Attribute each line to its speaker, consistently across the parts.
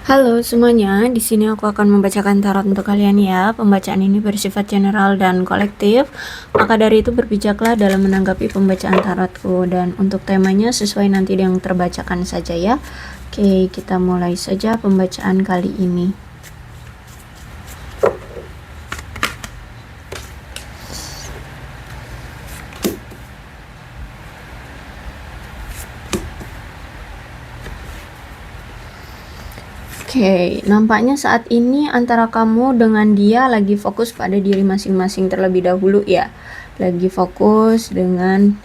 Speaker 1: Halo semuanya, di sini aku akan membacakan tarot untuk kalian ya. Pembacaan ini bersifat general dan kolektif. Maka dari itu berbijaklah dalam menanggapi pembacaan tarotku, dan untuk temanya sesuai nanti yang terbacakan saja ya. Oke, kita mulai saja pembacaan kali ini. Oke, nampaknya saat ini antara kamu dengan dia lagi fokus pada diri masing-masing terlebih dahulu ya. Lagi fokus dengan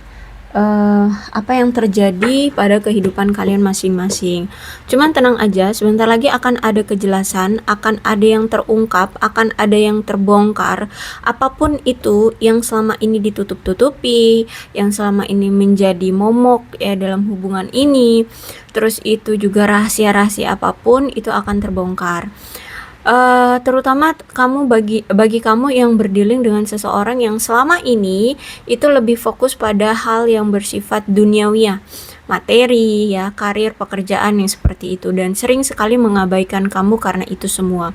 Speaker 1: apa yang terjadi pada kehidupan kalian masing-masing. Cuman tenang aja, sebentar lagi akan ada kejelasan, akan ada yang terungkap, akan ada yang terbongkar. Apapun itu yang selama ini ditutup-tutupi, yang selama ini menjadi momok ya dalam hubungan ini, terus itu juga rahasia-rahasia apapun itu akan terbongkar. Terutama bagi kamu yang berdealing dengan seseorang yang selama ini itu lebih fokus pada hal yang bersifat duniawi ya, materi ya, karir, pekerjaan yang seperti itu, dan sering sekali mengabaikan kamu karena itu semua.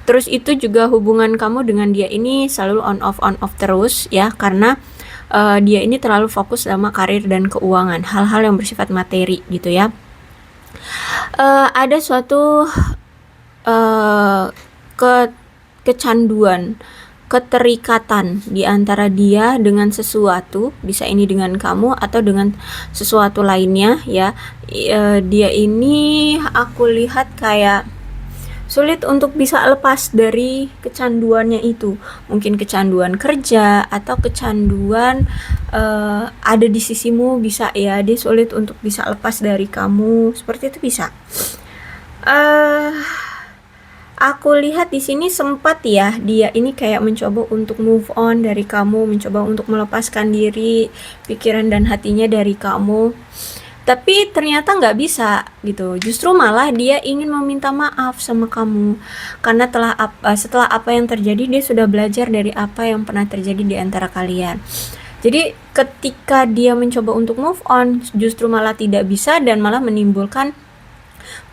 Speaker 1: Terus itu juga hubungan kamu dengan dia ini selalu on off terus ya, karena dia ini terlalu fokus sama karir dan keuangan, hal-hal yang bersifat materi gitu ya. Ada suatu kecanduan, keterikatan di antara dia dengan sesuatu, bisa ini dengan kamu atau dengan sesuatu lainnya ya. Dia ini aku lihat kayak sulit untuk bisa lepas dari kecanduannya itu. Mungkin kecanduan kerja atau kecanduan ada di sisimu, bisa ya, dia sulit untuk bisa lepas dari kamu, seperti itu bisa. Aku lihat di sini sempat ya dia ini kayak mencoba untuk move on dari kamu, mencoba untuk melepaskan diri, pikiran dan hatinya dari kamu. Tapi ternyata nggak bisa gitu. Justru malah dia ingin meminta maaf sama kamu karena setelah apa yang terjadi, dia sudah belajar dari apa yang pernah terjadi di antara kalian. Jadi ketika dia mencoba untuk move on, justru malah tidak bisa dan malah menimbulkan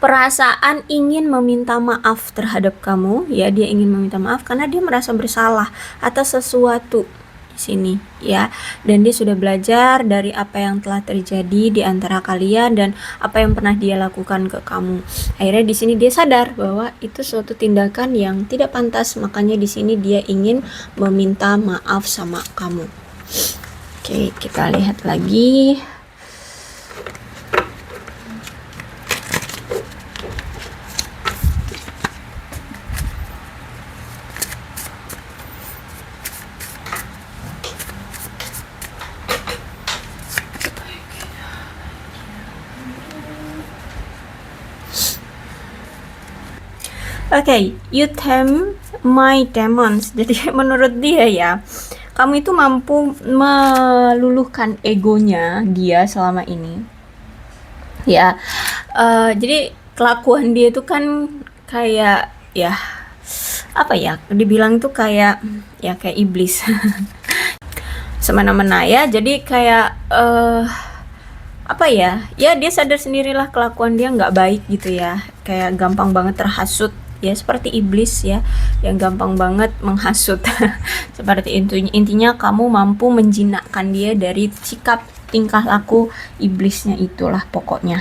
Speaker 1: perasaan ingin meminta maaf terhadap kamu ya. Dia ingin meminta maaf karena dia merasa bersalah atas sesuatu di sini ya, dan dia sudah belajar dari apa yang telah terjadi di antara kalian dan apa yang pernah dia lakukan ke kamu. Akhirnya di sini dia sadar bahwa itu suatu tindakan yang tidak pantas, makanya di sini dia ingin meminta maaf sama kamu. Oke, kita lihat lagi. Oke, you tame my demons. Jadi menurut dia ya, kamu itu mampu meluluhkan egonya dia selama ini. Ya, jadi kelakuan dia itu kan kayak ya, apa ya, dibilang tuh kayak ya kayak iblis. Semena-mena ya. Jadi kayak apa ya, ya dia sadar sendirilah kelakuan dia nggak baik gitu ya, kayak gampang banget terhasut ya, seperti iblis ya, yang gampang banget menghasut. Seperti itu intinya, kamu mampu menjinakkan dia dari sikap tingkah laku iblisnya itulah pokoknya.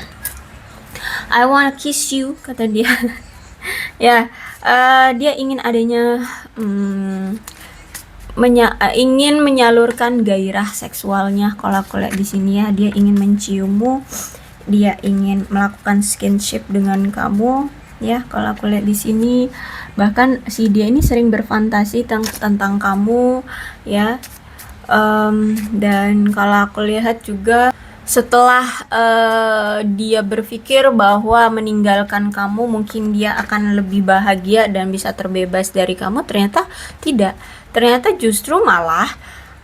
Speaker 1: I wanna kiss you, kata dia. Ya, dia ingin adanya ingin menyalurkan gairah seksualnya. Kalau aku lihat di sini ya, dia ingin menciummu, dia ingin melakukan skinship dengan kamu ya. Kalau aku lihat di sini, bahkan si dia ini sering berfantasi tentang kamu ya. Dan kalau aku lihat juga setelah dia berpikir bahwa meninggalkan kamu mungkin dia akan lebih bahagia dan bisa terbebas dari kamu, ternyata tidak. Ternyata justru malah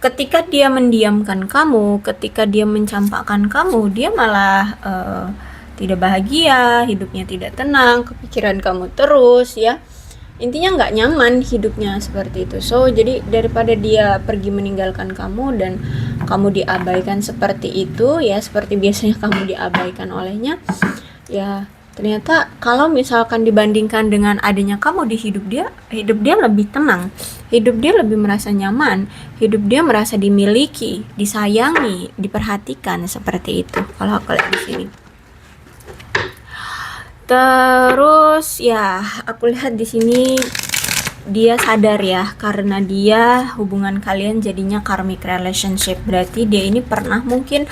Speaker 1: ketika dia mendiamkan kamu, ketika dia mencampakkan kamu, dia malah tidak bahagia, hidupnya tidak tenang, kepikiran kamu terus ya. Intinya nggak nyaman hidupnya seperti itu. So jadi daripada dia pergi meninggalkan kamu dan kamu diabaikan seperti itu ya, seperti biasanya kamu diabaikan olehnya ya, Ternyata kalau misalkan dibandingkan dengan adanya kamu di hidup dia lebih tenang, hidup dia lebih merasa nyaman, hidup dia merasa dimiliki, disayangi, diperhatikan, seperti itu. Kalau aku lihat di sini. Terus ya, aku lihat di sini dia sadar ya, karena dia hubungan kalian jadinya karmic relationship. Berarti dia ini pernah mungkin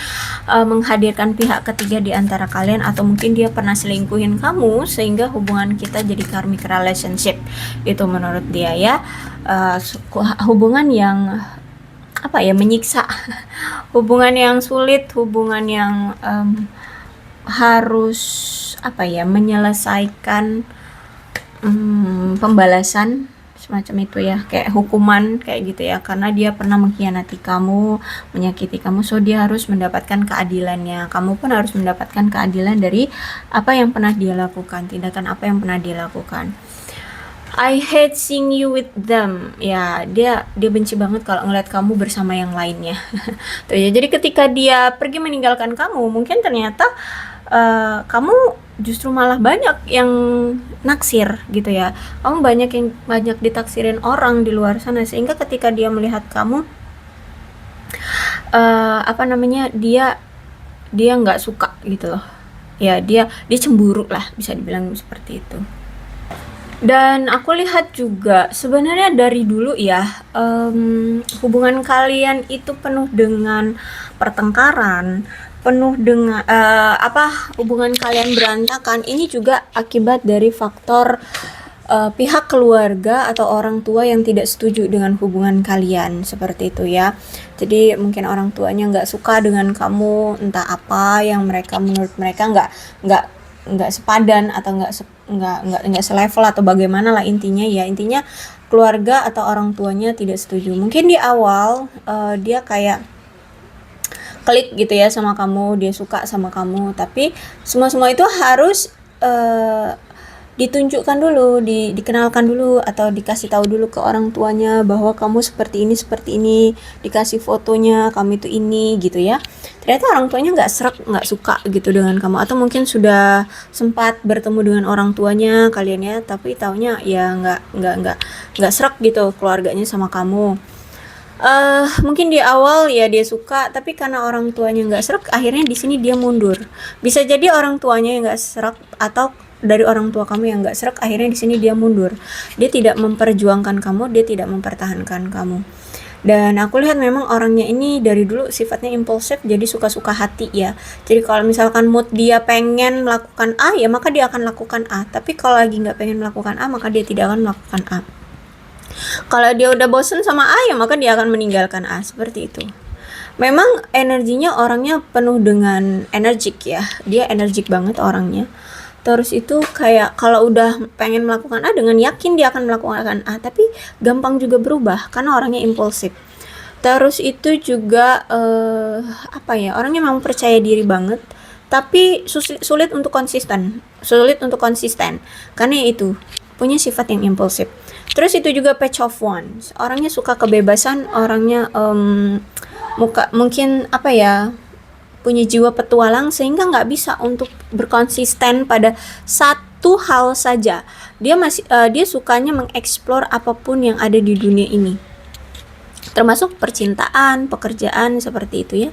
Speaker 1: menghadirkan pihak ketiga di antara kalian, atau mungkin dia pernah selingkuhin kamu sehingga hubungan kita jadi karmic relationship. Itu menurut dia ya. Hubungan yang apa ya, menyiksa. Hubungan yang sulit, hubungan yang harus apa ya, menyelesaikan pembalasan semacam itu ya, kayak hukuman kayak gitu ya, karena dia pernah mengkhianati kamu, menyakiti kamu, so dia harus mendapatkan keadilannya. Kamu pun harus mendapatkan keadilan dari apa yang pernah dia lakukan, tindakan apa yang pernah dia lakukan. I hate seeing you with them. Ya, dia benci banget kalau ngeliat kamu bersama yang lainnya. Tuh ya, jadi ketika dia pergi meninggalkan kamu, mungkin ternyata kamu justru malah banyak yang naksir gitu ya. Kamu banyak ditaksirin orang di luar sana, sehingga ketika dia melihat kamu apa namanya, dia nggak suka gitu loh. Ya, dia cemburu lah, bisa dibilang seperti itu. Dan aku lihat juga sebenarnya dari dulu ya, hubungan kalian itu penuh dengan pertengkaran, penuh dengan hubungan kalian berantakan. Ini juga akibat dari faktor pihak keluarga atau orang tua yang tidak setuju dengan hubungan kalian, seperti itu ya. Jadi mungkin orang tuanya nggak suka dengan kamu, entah apa yang menurut mereka nggak sepadan, atau nggak selevel, atau bagaimana lah. Intinya keluarga atau orang tuanya tidak setuju. Mungkin di awal dia kayak klik gitu ya sama kamu, dia suka sama kamu, tapi semua itu harus ditunjukkan dulu, dikenalkan dulu, atau dikasih tahu dulu ke orang tuanya bahwa kamu seperti ini, dikasih fotonya kamu itu ini gitu ya. Ternyata orang tuanya nggak suka gitu dengan kamu, atau mungkin sudah sempat bertemu dengan orang tuanya kalian ya, tapi taunya ya nggak serak gitu keluarganya sama kamu. Mungkin di awal ya dia suka, tapi karena orang tuanya nggak serak, akhirnya di sini dia mundur. Bisa jadi orang tuanya yang nggak serak, atau dari orang tua kamu yang nggak serak, akhirnya di sini dia mundur. Dia tidak memperjuangkan kamu, dia tidak mempertahankan kamu. Dan aku lihat memang orangnya ini dari dulu sifatnya impulsif, jadi suka-suka hati ya. Jadi kalau misalkan mood dia pengen melakukan A, ya maka dia akan lakukan A. Tapi kalau lagi nggak pengen melakukan A, maka dia tidak akan melakukan A. Kalau dia udah bosen sama A, ya maka dia akan meninggalkan A, seperti itu. Memang energinya, orangnya penuh dengan energik ya. Dia energik banget orangnya. Terus itu kayak kalau udah pengen melakukan A, dengan yakin dia akan melakukan A, tapi gampang juga berubah karena orangnya impulsif. Terus itu juga orangnya memang percaya diri banget, tapi sulit untuk konsisten karena itu punya sifat yang impulsif. Terus itu juga patch of wands, orangnya suka kebebasan, orangnya mungkin punya jiwa petualang, sehingga nggak bisa untuk berkonsisten pada satu hal saja. Dia sukanya mengeksplor apapun yang ada di dunia ini, termasuk percintaan, pekerjaan, seperti itu ya.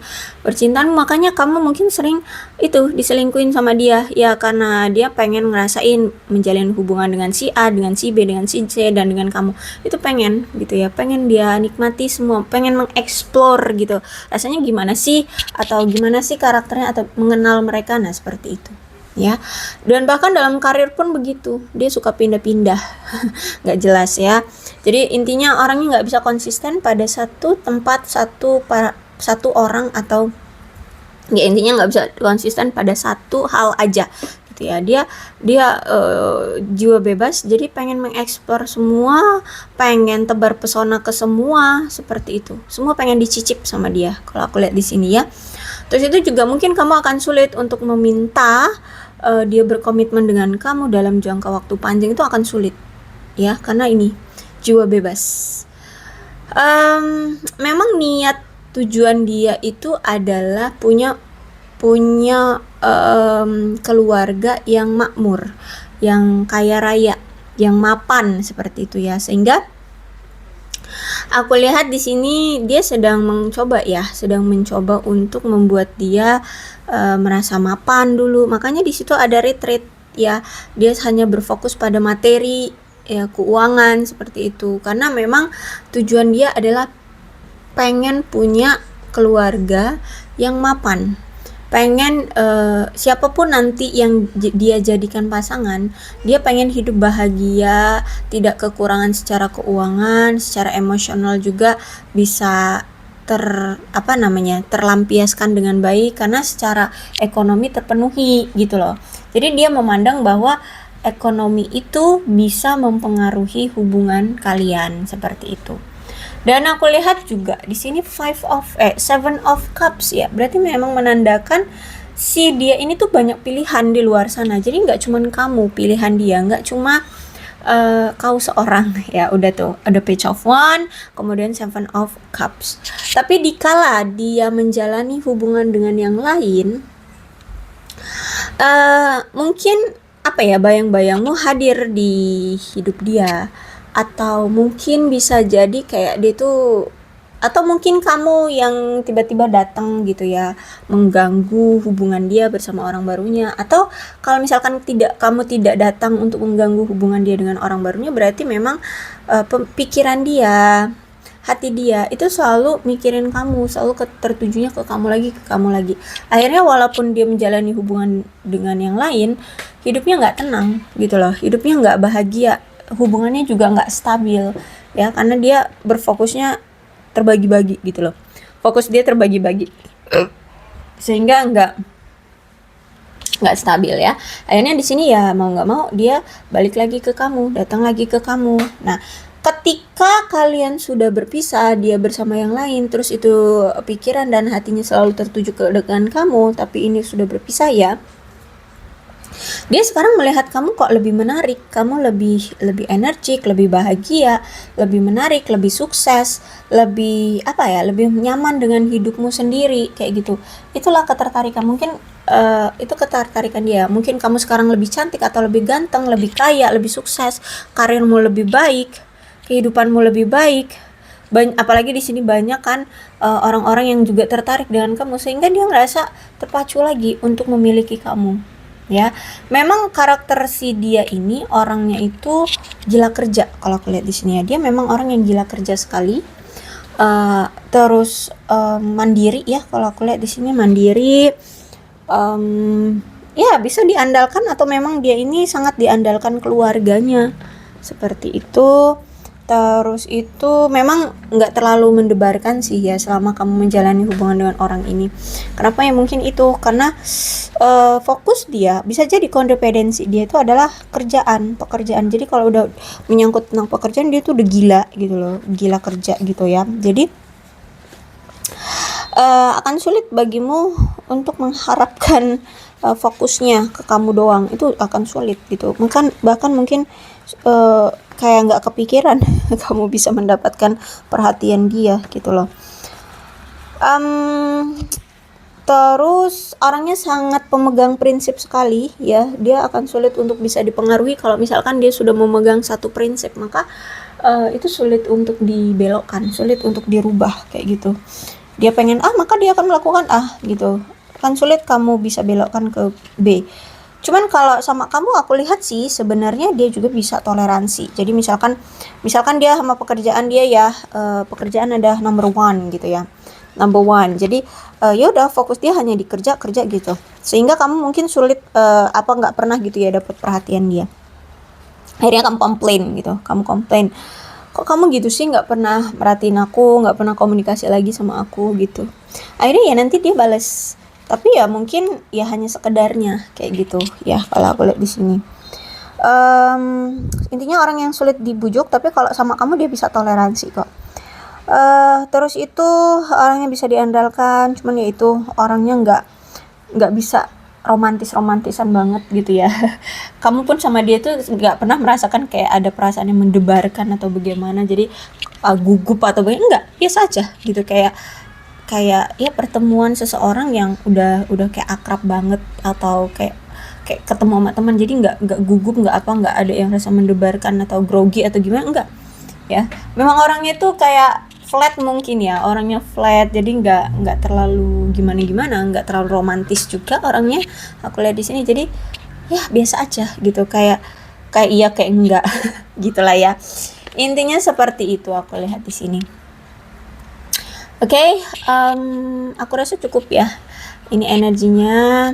Speaker 1: Percintaan, makanya kamu mungkin sering itu diselingkuhin sama dia ya, karena dia pengen ngerasain menjalin hubungan dengan si A, dengan si B, dengan si C, dan dengan kamu. Itu pengen gitu ya, pengen dia nikmati semua, pengen mengeksplor gitu, rasanya gimana sih, atau gimana sih karakternya, atau mengenal mereka. Nah, seperti itu ya. Dan bahkan dalam karir pun begitu, dia suka pindah-pindah nggak jelas ya. Jadi intinya orangnya nggak bisa konsisten pada satu tempat, satu orang, atau ya intinya nggak bisa konsisten pada satu hal aja gitu ya. Dia jiwa bebas, jadi pengen mengeksplor semua, pengen tebar pesona ke semua, seperti itu. Semua pengen dicicip sama dia kalau aku lihat di sini ya. Terus itu juga mungkin kamu akan sulit untuk meminta dia berkomitmen dengan kamu dalam jangka waktu panjang, itu akan sulit ya, karena ini jiwa bebas. Memang niat tujuan dia itu adalah punya punya keluarga yang makmur, yang kaya raya, yang mapan seperti itu ya. Sehingga aku lihat di sini dia sedang mencoba untuk membuat dia merasa mapan dulu. Makanya di situ ada retreat ya. Dia hanya berfokus pada materi ya, keuangan seperti itu. Karena memang tujuan dia adalah pengen punya keluarga yang mapan. Pengen siapapun nanti yang dia jadikan pasangan, dia pengen hidup bahagia, tidak kekurangan secara keuangan, secara emosional juga bisa terlampiaskan dengan baik karena secara ekonomi terpenuhi gitu loh. Jadi dia memandang bahwa ekonomi itu bisa mempengaruhi hubungan kalian seperti itu. Dan aku lihat juga di sini Seven of Cups ya. Berarti memang menandakan si dia ini tuh banyak pilihan di luar sana. Jadi nggak cuma kamu pilihan dia, nggak cuma kau seorang ya. Udah tuh ada Page of Wands, kemudian Seven of Cups. Tapi dikala dia menjalani hubungan dengan yang lain, mungkin bayang-bayangmu hadir di hidup dia, atau mungkin bisa jadi kayak dia tuh, atau mungkin kamu yang tiba-tiba datang gitu ya, mengganggu hubungan dia bersama orang barunya. Atau kalau misalkan kamu tidak datang untuk mengganggu hubungan dia dengan orang barunya, berarti memang pikiran dia, hati dia itu selalu mikirin kamu, selalu tertujunya ke kamu lagi. Akhirnya walaupun dia menjalani hubungan dengan yang lain, hidupnya nggak tenang gitu loh, hidupnya nggak bahagia, hubungannya juga nggak stabil ya, karena dia berfokusnya terbagi-bagi gitu loh, fokus dia terbagi-bagi sehingga nggak stabil ya. Akhirnya di sini ya mau nggak mau dia balik lagi ke kamu, datang lagi ke kamu. Nah, ketika kalian sudah berpisah, dia bersama yang lain, terus itu pikiran dan hatinya selalu tertuju dengan kamu, tapi ini sudah berpisah ya, dia sekarang melihat kamu kok lebih menarik, kamu lebih energik, lebih bahagia, lebih menarik, lebih sukses, lebih lebih nyaman dengan hidupmu sendiri kayak gitu. Itulah ketertarikan, mungkin itu ketertarikan dia. Mungkin kamu sekarang lebih cantik atau lebih ganteng, lebih kaya, lebih sukses, karirmu lebih baik, kehidupanmu lebih baik. Apalagi di sini banyak kan orang-orang yang juga tertarik dengan kamu, sehingga dia ngerasa terpacu lagi untuk memiliki kamu. Ya, memang karakter si dia ini orangnya itu gila kerja. Kalau aku lihat di sini ya, dia memang orang yang gila kerja sekali. Terus mandiri ya. Kalau aku lihat di sini mandiri, ya bisa diandalkan, atau memang dia ini sangat diandalkan keluarganya seperti itu. Terus itu memang nggak terlalu mendebarkan sih ya selama kamu menjalani hubungan dengan orang ini. Kenapa ya? Mungkin itu karena fokus dia, bisa jadi kodependensi dia itu adalah pekerjaan. Jadi kalau udah menyangkut tentang pekerjaan, dia tuh udah gila gitu loh, gila kerja gitu ya. Jadi akan sulit bagimu untuk mengharapkan fokusnya ke kamu doang, itu akan sulit gitu. Bahkan mungkin kayak nggak kepikiran kamu bisa mendapatkan perhatian dia gitu loh. Terus orangnya sangat pemegang prinsip sekali ya, dia akan sulit untuk bisa dipengaruhi. Kalau misalkan dia sudah memegang satu prinsip, maka itu sulit untuk dibelokkan, sulit untuk dirubah kayak gitu. Dia pengen A, maka dia akan melakukan A gitu. Kan sulit kamu bisa belokkan ke B. Cuman kalau sama kamu, aku lihat sih sebenarnya dia juga bisa toleransi. Jadi misalkan dia sama pekerjaan dia ya, pekerjaan ada number one. Jadi ya udah fokus dia hanya di kerja gitu. Sehingga kamu mungkin sulit nggak pernah gitu ya dapat perhatian dia. Akhirnya kamu komplain. Kok kamu gitu sih, nggak pernah merhatiin aku, nggak pernah komunikasi lagi sama aku gitu. Akhirnya ya nanti dia balas, tapi ya mungkin ya hanya sekedarnya kayak gitu ya kalau aku lihat di sini. Intinya orang yang sulit dibujuk, tapi kalau sama kamu dia bisa toleransi kok. Terus itu orangnya bisa diandalkan, cuman ya itu orangnya nggak bisa romantisan banget gitu ya. Kamu pun sama dia tuh nggak pernah merasakan kayak ada perasaan yang mendebarkan atau bagaimana, jadi gugup atau bagaimana, enggak, biasa aja gitu. Kayak kayak ya pertemuan seseorang yang udah kayak akrab banget, atau kayak kayak ketemu sama teman, jadi nggak gugup, nggak ada yang rasa mendebarkan atau grogi atau gimana, enggak ya. Memang orangnya tuh kayak flat, mungkin ya orangnya flat, jadi nggak terlalu gimana, nggak terlalu romantis juga orangnya, aku lihat di sini. Jadi ya biasa aja gitu, kayak kayak iya kayak enggak gitulah ya, intinya seperti itu aku lihat di sini. Oke, aku rasa cukup ya ini energinya.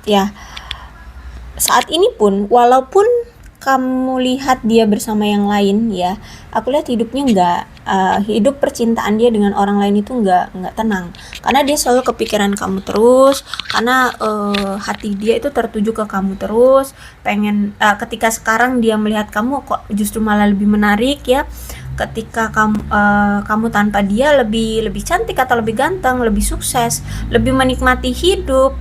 Speaker 1: Ya saat ini pun, walaupun kamu lihat dia bersama yang lain ya, aku lihat hidupnya hidup percintaan dia dengan orang lain itu nggak tenang, karena dia selalu kepikiran kamu terus, karena hati dia itu tertuju ke kamu terus, pengen ketika sekarang dia melihat kamu kok justru malah lebih menarik ya, ketika kamu tanpa dia lebih cantik atau lebih ganteng, lebih sukses, lebih menikmati hidup,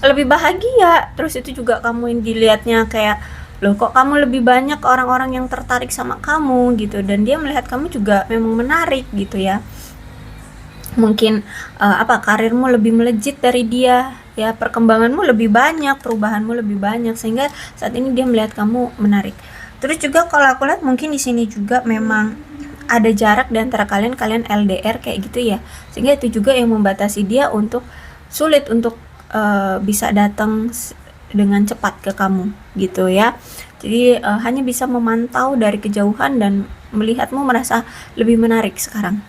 Speaker 1: lebih bahagia. Terus itu juga kamu yang dilihatnya kayak, loh kok kamu lebih banyak orang-orang yang tertarik sama kamu gitu, dan dia melihat kamu juga memang menarik gitu ya. Mungkin karirmu lebih melejit dari dia ya, perkembanganmu lebih banyak, perubahanmu lebih banyak, sehingga saat ini dia melihat kamu menarik. Terus juga kalau aku lihat mungkin di sini juga memang ada jarak di antara kalian LDR kayak gitu ya, sehingga itu juga yang membatasi dia untuk sulit untuk bisa datang dengan cepat ke kamu gitu ya. Jadi hanya bisa memantau dari kejauhan dan melihatmu merasa lebih menarik sekarang.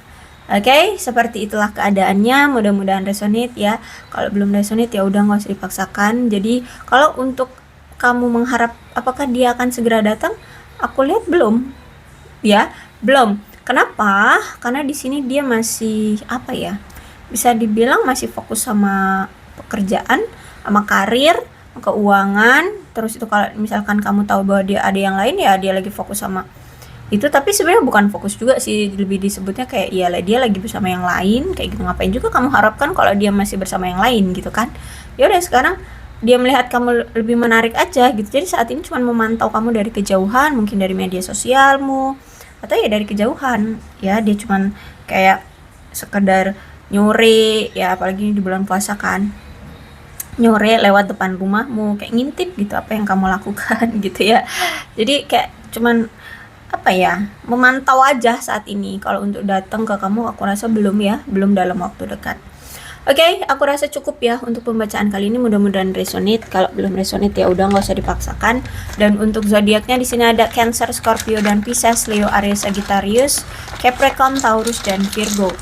Speaker 1: Oke, seperti itulah keadaannya. Mudah-mudahan resonate ya. Kalau belum resonate ya udah, nggak usah dipaksakan. Jadi kalau untuk kamu mengharap apakah dia akan segera datang, aku lihat belum ya, belum. Kenapa? Karena di sini dia masih bisa dibilang masih fokus sama pekerjaan, sama karir, keuangan. Terus itu kalau misalkan kamu tahu bahwa dia ada yang lain, ya dia lagi fokus sama itu. Tapi sebenarnya bukan fokus juga sih, lebih disebutnya kayak ya dia lagi bersama yang lain kayak gitu. Ngapain juga kamu harapkan kalau dia masih bersama yang lain gitu kan. Ya udah, sekarang dia melihat kamu lebih menarik aja gitu. Jadi saat ini cuma memantau kamu dari kejauhan, mungkin dari media sosialmu atau ya dari kejauhan ya. Dia cuma kayak sekedar nyore ya, apalagi di bulan puasa kan, nyore lewat depan rumahmu, kayak ngintip gitu apa yang kamu lakukan gitu ya. Jadi kayak cuman memantau aja saat ini. Kalau untuk datang ke kamu, aku rasa belum ya, belum dalam waktu dekat. Oke, aku rasa cukup ya untuk pembacaan kali ini. Mudah-mudahan resonate. Kalau belum resonate ya udah, nggak usah dipaksakan. Dan untuk zodiaknya di sini ada Cancer, Scorpio dan Pisces, Leo, Aries, Sagittarius, Capricorn, Taurus dan Virgo.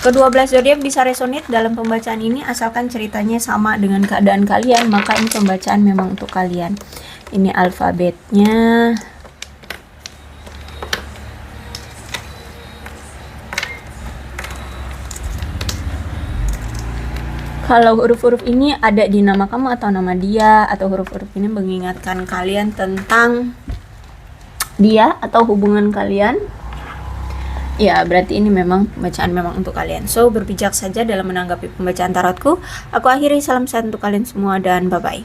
Speaker 1: Ke-12 zodiak bisa resonate dalam pembacaan ini asalkan ceritanya sama dengan keadaan kalian, maka ini pembacaan memang untuk kalian. Ini alfabetnya. Kalau huruf-huruf ini ada di nama kamu atau nama dia, atau huruf-huruf ini mengingatkan kalian tentang dia atau hubungan kalian, ya berarti ini memang pembacaan memang untuk kalian. So, berpijak saja dalam menanggapi pembacaan tarotku. Aku akhiri, salam sehat untuk kalian semua dan bye-bye.